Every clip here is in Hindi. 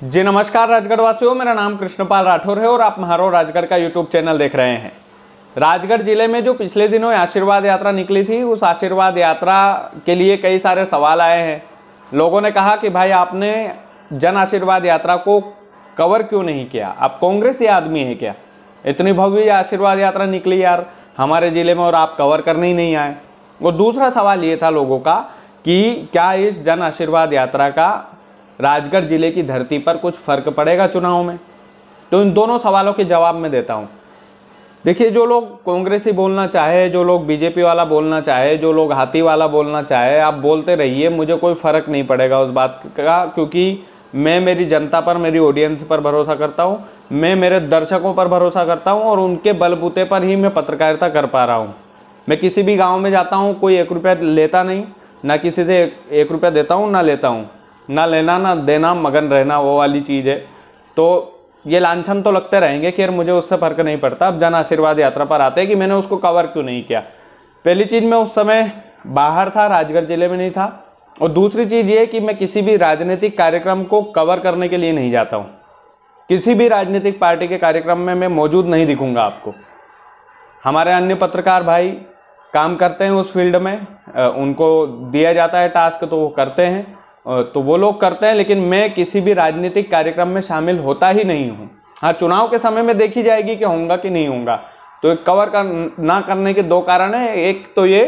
जी नमस्कार राजगढ़ वासियों, मेरा नाम कृष्णपाल राठौर है और आप महारो राजगढ़ का यूट्यूब चैनल देख रहे हैं। राजगढ़ जिले में जो पिछले दिनों आशीर्वाद यात्रा निकली थी, उस आशीर्वाद यात्रा के लिए कई सारे सवाल आए हैं। लोगों ने कहा कि भाई आपने जन आशीर्वाद यात्रा को कवर क्यों नहीं किया, आप कांग्रेसी आदमी है क्या, इतनी भव्य आशीर्वाद यात्रा निकली यार हमारे ज़िले में और आप कवर करने ही नहीं आए। और दूसरा सवाल ये था लोगों का कि क्या इस जन आशीर्वाद यात्रा का राजगढ़ जिले की धरती पर कुछ फर्क पड़ेगा चुनाव में। तो इन दोनों सवालों के जवाब मैं देता हूं। देखिए, जो लोग कांग्रेसी बोलना चाहे, जो लोग बीजेपी वाला बोलना चाहे, जो लोग हाथी वाला बोलना चाहे, आप बोलते रहिए, मुझे कोई फर्क नहीं पड़ेगा उस बात का, क्योंकि मैं मेरी जनता पर, मेरी ऑडियंस पर भरोसा करता हूँ, मैं मेरे दर्शकों पर भरोसा करता हूँ और उनके बलबूते पर ही मैं पत्रकारिता कर पा रहा हूँ। मैं किसी भी गाँव में जाता हूँ, कोई 1 रुपया लेता नहीं, ना किसी से 1 रुपया देता हूँ ना लेता हूँ, ना लेना ना देना, मगन रहना, वो वाली चीज़ है। तो ये लांछन तो लगते रहेंगे कि यार मुझे उससे फ़र्क नहीं पड़ता। अब जन आशीर्वाद यात्रा पर आते हैं कि मैंने उसको कवर क्यों नहीं किया। पहली चीज़, मैं उस समय बाहर था, राजगढ़ ज़िले में नहीं था। और दूसरी चीज़ ये कि मैं किसी भी राजनीतिक कार्यक्रम को कवर करने के लिए नहीं जाता हूँ। किसी भी राजनीतिक पार्टी के कार्यक्रम में मैं मौजूद नहीं दिखूँगा आपको। हमारे अन्य पत्रकार भाई काम करते हैं उस फील्ड में, उनको दिया जाता है टास्क तो वो करते हैं, तो वो लोग करते हैं, लेकिन मैं किसी भी राजनीतिक कार्यक्रम में शामिल होता ही नहीं हूँ। हाँ, चुनाव के समय में देखी जाएगी कि होऊंगा कि नहीं होऊंगा। तो कवर ना करने के 2 कारण हैं। एक तो ये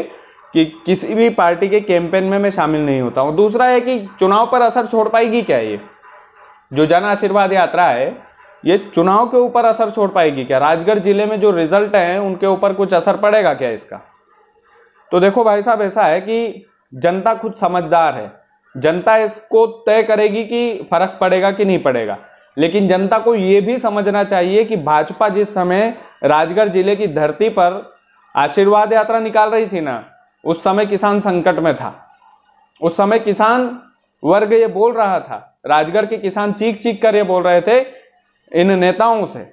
कि किसी भी पार्टी के कैंपेन में मैं शामिल नहीं होता हूँ। दूसरा है कि चुनाव पर असर छोड़ पाएगी क्या ये जो जन आशीर्वाद यात्रा है, ये चुनाव के ऊपर असर छोड़ पाएगी क्या, राजगढ़ जिले में जो रिजल्ट हैं उनके ऊपर कुछ असर पड़ेगा क्या इसका। तो देखो भाई साहब, ऐसा है कि जनता खुद समझदार है, जनता इसको तय करेगी कि फर्क पड़ेगा कि नहीं पड़ेगा। लेकिन जनता को ये भी समझना चाहिए कि भाजपा जिस समय राजगढ़ जिले की धरती पर आशीर्वाद यात्रा निकाल रही थी ना, उस समय किसान संकट में था। उस समय किसान वर्ग ये बोल रहा था, राजगढ़ के किसान चीख चीख कर ये बोल रहे थे इन नेताओं से,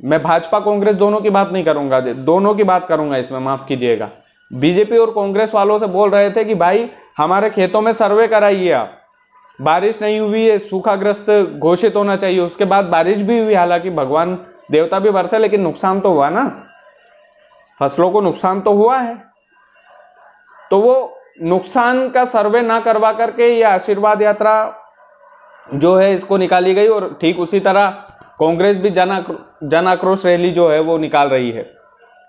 मैं भाजपा कांग्रेस दोनों की बात नहीं करूंगा, दोनों की बात करूंगा इसमें, माफ कीजिएगा, बीजेपी और कांग्रेस वालों से बोल रहे थे कि भाई हमारे खेतों में सर्वे कराइए आप, बारिश नहीं हुई है, सूखाग्रस्त घोषित होना चाहिए। उसके बाद बारिश भी हुई, हालांकि भगवान देवता भी बरसे, लेकिन नुकसान तो हुआ ना, फसलों को नुकसान तो हुआ है। तो वो नुकसान का सर्वे ना करवा करके ये आशीर्वाद यात्रा जो है इसको निकाली गई। और ठीक उसी तरह कांग्रेस भी जन आक्रोश रैली जो है वो निकाल रही है।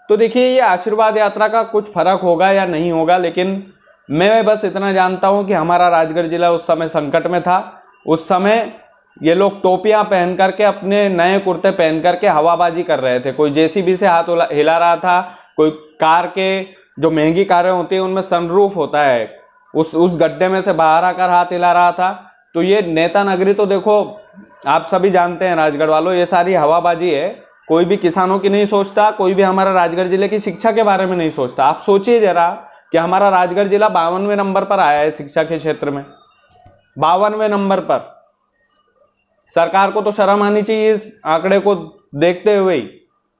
तो देखिए, ये आशीर्वाद यात्रा का कुछ फर्क होगा या नहीं होगा, लेकिन मैं बस इतना जानता हूं कि हमारा राजगढ़ जिला उस समय संकट में था। उस समय ये लोग टोपियां पहन करके, अपने नए कुर्ते पहन करके हवाबाजी कर रहे थे। कोई जेसीबी से हाथ हिला रहा था, कोई कार के, जो महंगी कारें होती हैं उनमें सनरूफ होता है, उस गड्ढे में से बाहर आकर हाथ हिला रहा था। तो ये नेता नगरी तो देखो, आप सभी जानते हैं राजगढ़ वालों, ये सारी हवाबाजी है। कोई भी किसानों की नहीं सोचता, कोई भी हमारा राजगढ़ जिले की शिक्षा के बारे में नहीं सोचता। आप सोचिए जरा कि हमारा राजगढ़ जिला 52वें नंबर पर आया है शिक्षा के क्षेत्र में, 52वें नंबर पर। सरकार को तो शर्म आनी चाहिए इस आंकड़े को देखते हुए ही।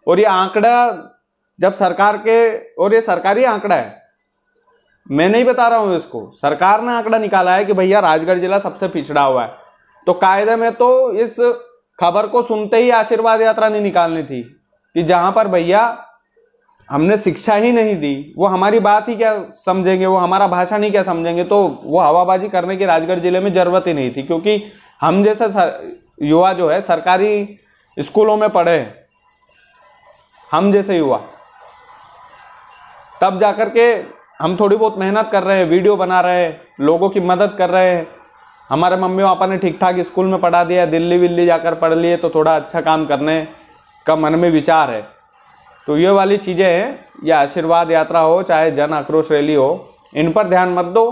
और ये आंकड़ा जब सरकार के, और ये सरकारी आंकड़ा है, मैं नहीं बता रहा हूं इसको, सरकार ने आंकड़ा निकाला है कि भैया राजगढ़ जिला सबसे पिछड़ा हुआ है। तो कायदे में तो इस खबर को सुनते ही आशीर्वाद यात्रा नहीं निकालनी थी कि जहां पर भैया हमने शिक्षा ही नहीं दी, वो हमारी बात ही क्या समझेंगे, वो हमारा भाषण ही क्या समझेंगे। तो वो हवाबाजी करने की राजगढ़ जिले में जरूरत ही नहीं थी, क्योंकि हम जैसे युवा जो है सरकारी स्कूलों में पढ़े हैं, हम जैसे युवा, तब जाकर के हम थोड़ी बहुत मेहनत कर रहे हैं, वीडियो बना रहे हैं, लोगों की मदद कर रहे हैं। हमारे मम्मी पापा ने ठीक ठाक स्कूल में पढ़ा दिया, दिल्ली विल्ली जाकर पढ़ लिए, तो थोड़ा अच्छा काम करने का मन में विचार है। तो ये वाली चीज़ें हैं, या आशीर्वाद यात्रा हो चाहे जन आक्रोश रैली हो, इन पर ध्यान मत दो।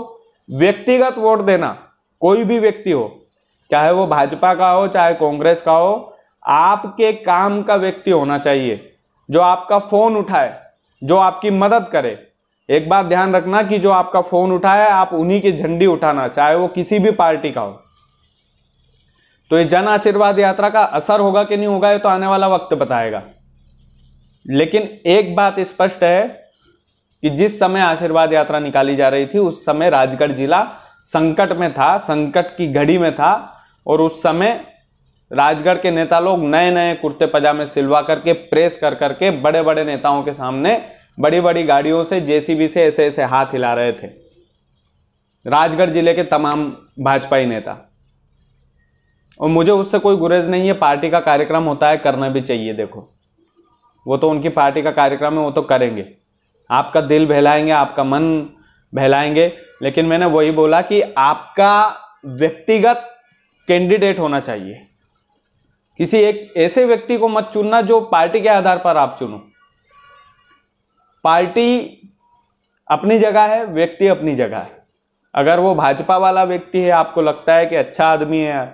व्यक्तिगत वोट देना, कोई भी व्यक्ति हो, चाहे वो भाजपा का हो चाहे कांग्रेस का हो, आपके काम का व्यक्ति होना चाहिए, जो आपका फ़ोन उठाए, जो आपकी मदद करे। एक बात ध्यान रखना कि जो आपका फ़ोन उठाए आप उन्हीं की झंडी उठाना, चाहे वो किसी भी पार्टी का हो। तो ये जन आशीर्वाद यात्रा का असर होगा कि नहीं होगा, ये तो आने वाला वक्त बताएगा। लेकिन एक बात स्पष्ट है कि जिस समय आशीर्वाद यात्रा निकाली जा रही थी उस समय राजगढ़ जिला संकट में था, संकट की घड़ी में था। और उस समय राजगढ़ के नेता लोग नए नए कुर्ते पजामे सिलवा करके प्रेस कर करके बड़े बड़े नेताओं के सामने बड़ी बड़ी गाड़ियों से जेसीबी से ऐसे ऐसे हाथ हिला रहे थे, राजगढ़ जिले के तमाम भाजपाई नेता। और मुझे उससे कोई गुरेज नहीं है, पार्टी का कार्यक्रम होता है, करना भी चाहिए। देखो वो तो उनकी पार्टी का कार्यक्रम है, वो तो करेंगे, आपका दिल बहलाएंगे, आपका मन बहलाएंगे, लेकिन मैंने वही बोला कि आपका व्यक्तिगत कैंडिडेट होना चाहिए। किसी एक ऐसे व्यक्ति को मत चुनना जो पार्टी के आधार पर आप चुनो। पार्टी अपनी जगह है, व्यक्ति अपनी जगह है। अगर वो भाजपा वाला व्यक्ति है, आपको लगता है कि अच्छा आदमी है यार,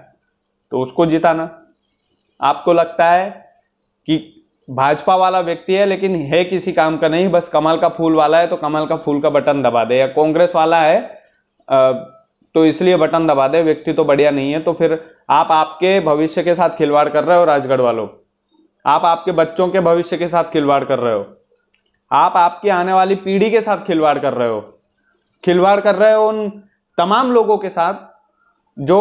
तो उसको जिताना। आपको लगता है कि भाजपा वाला व्यक्ति है लेकिन है किसी काम का नहीं, बस कमल का फूल वाला है, तो कमल का फूल का बटन दबा दे। या कांग्रेस वाला है तो इसलिए बटन दबा दे, व्यक्ति तो बढ़िया नहीं है, तो फिर आप आपके भविष्य के साथ खिलवाड़ कर रहे हो। राजगढ़ वालों, आप आपके बच्चों के भविष्य के साथ खिलवाड़ कर रहे हो, आप आपकी आने वाली पीढ़ी के साथ खिलवाड़ कर रहे हो, खिलवाड़ कर रहे हो उन तमाम लोगों के साथ जो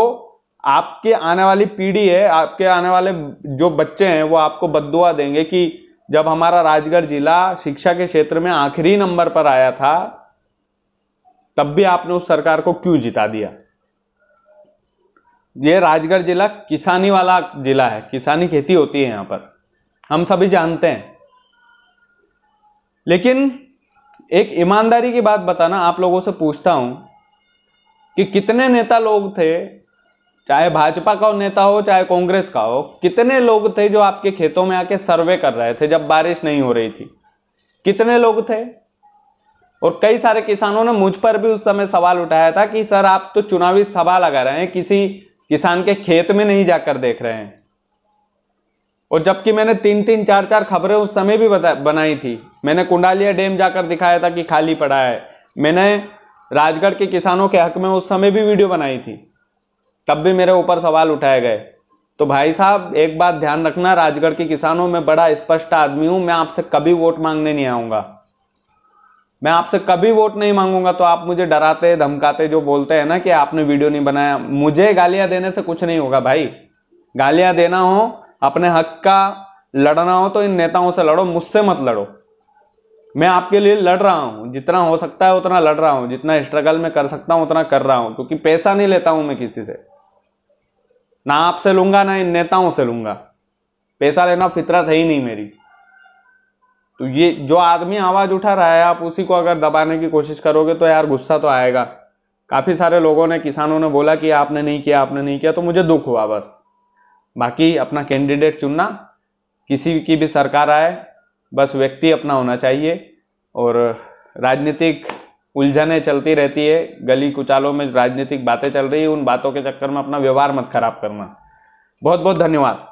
आपके आने वाली पीढ़ी है, आपके आने वाले जो बच्चे हैं वो आपको बद्दुआ देंगे कि जब हमारा राजगढ़ जिला शिक्षा के क्षेत्र में आखिरी नंबर पर आया था तब भी आपने उस सरकार को क्यों जिता दिया। ये राजगढ़ जिला किसानी वाला जिला है, किसानी खेती होती है यहाँ पर, हम सभी जानते हैं। लेकिन एक ईमानदारी की बात बताना, आप लोगों से पूछता हूं कि कितने नेता लोग थे, चाहे भाजपा का नेता हो चाहे कांग्रेस का हो, कितने लोग थे जो आपके खेतों में आके सर्वे कर रहे थे जब बारिश नहीं हो रही थी? कितने लोग थे? और कई सारे किसानों ने मुझ पर भी उस समय सवाल उठाया था कि सर आप तो चुनावी सभा लगा रहे हैं, किसी किसान के खेत में नहीं जाकर देख रहे हैं। और जबकि मैंने 3-3, 4-4 खबरें उस समय भी बनाई थी। मैंने कुंडालिया डैम जाकर दिखाया था कि खाली पड़ा है, मैंने राजगढ़ के किसानों के हक में उस समय भी वीडियो बनाई थी, तब भी मेरे ऊपर सवाल उठाए गए। तो भाई साहब एक बात ध्यान रखना, राजगढ़ के किसानों में बड़ा स्पष्ट आदमी हूं, मैं आपसे कभी वोट मांगने नहीं आऊंगा, मैं आपसे कभी वोट नहीं मांगूंगा। तो आप मुझे डराते धमकाते जो बोलते हैं ना कि आपने वीडियो नहीं बनाया, मुझे गालियां देने से कुछ नहीं होगा भाई। गालियां देना हो, अपने हक का लड़ना हो तो इन नेताओं से लड़ो, मुझसे मत लड़ो। मैं आपके लिए लड़ रहा हूं, जितना हो सकता है उतना लड़ रहा हूं, जितना स्ट्रगल में कर सकता हूं उतना कर रहा हूं, क्योंकि पैसा नहीं लेता हूं मैं किसी से, ना आपसे लूंगा ना इन नेताओं से लूंगा। पैसा लेना फितरत है ही नहीं मेरी। तो ये जो आदमी आवाज उठा रहा है, आप उसी को अगर दबाने की कोशिश करोगे तो यार गुस्सा तो आएगा। काफी सारे लोगों ने, किसानों ने बोला कि आपने नहीं किया, आपने नहीं किया, तो मुझे दुख हुआ बस। बाकी अपना कैंडिडेट चुनना, किसी की भी सरकार आए, बस व्यक्ति अपना होना चाहिए। और राजनीतिक उलझने चलती रहती है, गली कुचालों में राजनीतिक बातें चल रही है, उन बातों के चक्कर में अपना व्यवहार मत खराब करना। बहुत बहुत धन्यवाद।